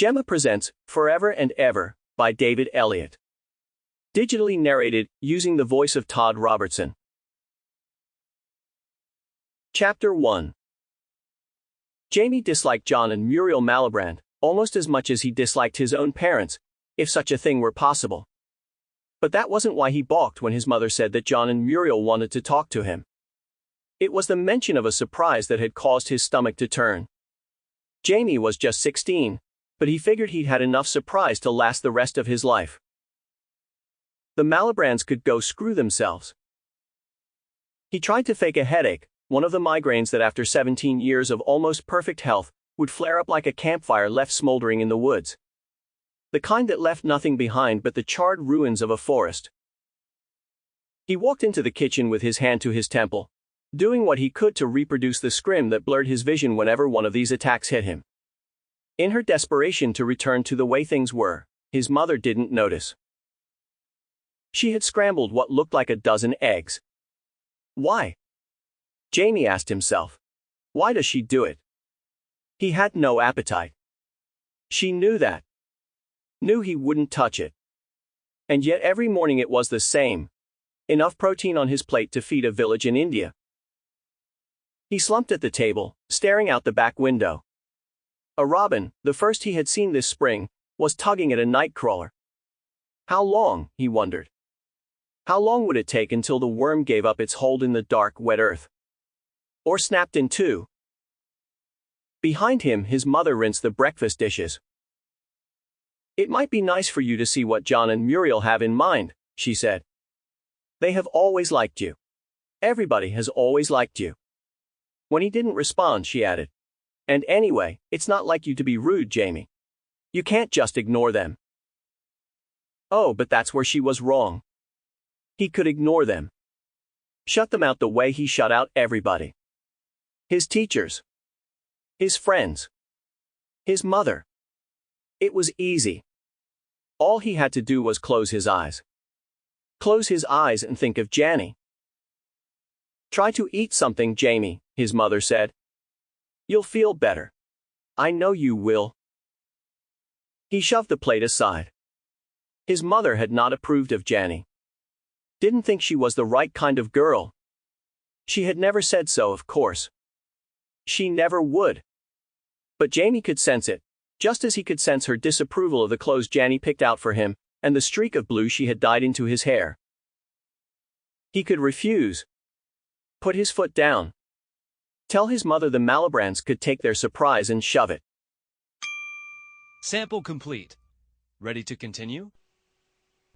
Gemma presents Forever and Ever by David Elliott. Digitally narrated using the voice of Todd Robertson. Chapter 1. Jaimie disliked John and Muriel Malibran almost as much as he disliked his own parents, if such a thing were possible. But that wasn't why he balked when his mother said that John and Muriel wanted to talk to him. It was the mention of a surprise that had caused his stomach to turn. Jaimie was just 16, but he figured he'd had enough surprise to last the rest of his life. The Malibrans could go screw themselves. He tried to fake a headache, one of the migraines that after 17 years of almost perfect health would flare up like a campfire left smoldering in the woods. The kind that left nothing behind but the charred ruins of a forest. He walked into the kitchen with his hand to his temple, doing what he could to reproduce the scream that blurred his vision whenever one of these attacks hit him. In her desperation to return to the way things were, his mother didn't notice. She had scrambled what looked like a dozen eggs. Why? Jaimie asked himself. Why does she do it? He had no appetite. She knew that. Knew he wouldn't touch it. And yet every morning it was the same. Enough protein on his plate to feed a village in India. He slumped at the table, staring out the back window. A robin, the first he had seen this spring, was tugging at a nightcrawler. How long, he wondered. How long would it take until the worm gave up its hold in the dark, wet earth? Or snapped in two? Behind him, his mother rinsed the breakfast dishes. It might be nice for you to see what John and Muriel have in mind, she said. They have always liked you. Everybody has always liked you. When he didn't respond, she added. And anyway, it's not like you to be rude, Jaimie. You can't just ignore them. Oh, but that's where she was wrong. He could ignore them. Shut them out the way he shut out everybody. His teachers. His friends. His mother. It was easy. All he had to do was close his eyes. Close his eyes and think of Jannie. Try to eat something, Jaimie, his mother said. You'll feel better. I know you will. He shoved the plate aside. His mother had not approved of Jannie. Didn't think she was the right kind of girl. She had never said so, of course. She never would. But Jaimie could sense it, just as he could sense her disapproval of the clothes Jannie picked out for him, and the streak of blue she had dyed into his hair. He could refuse. Put his foot down. Tell his mother the Malibrans could take their surprise and shove it. Sample complete. Ready to continue?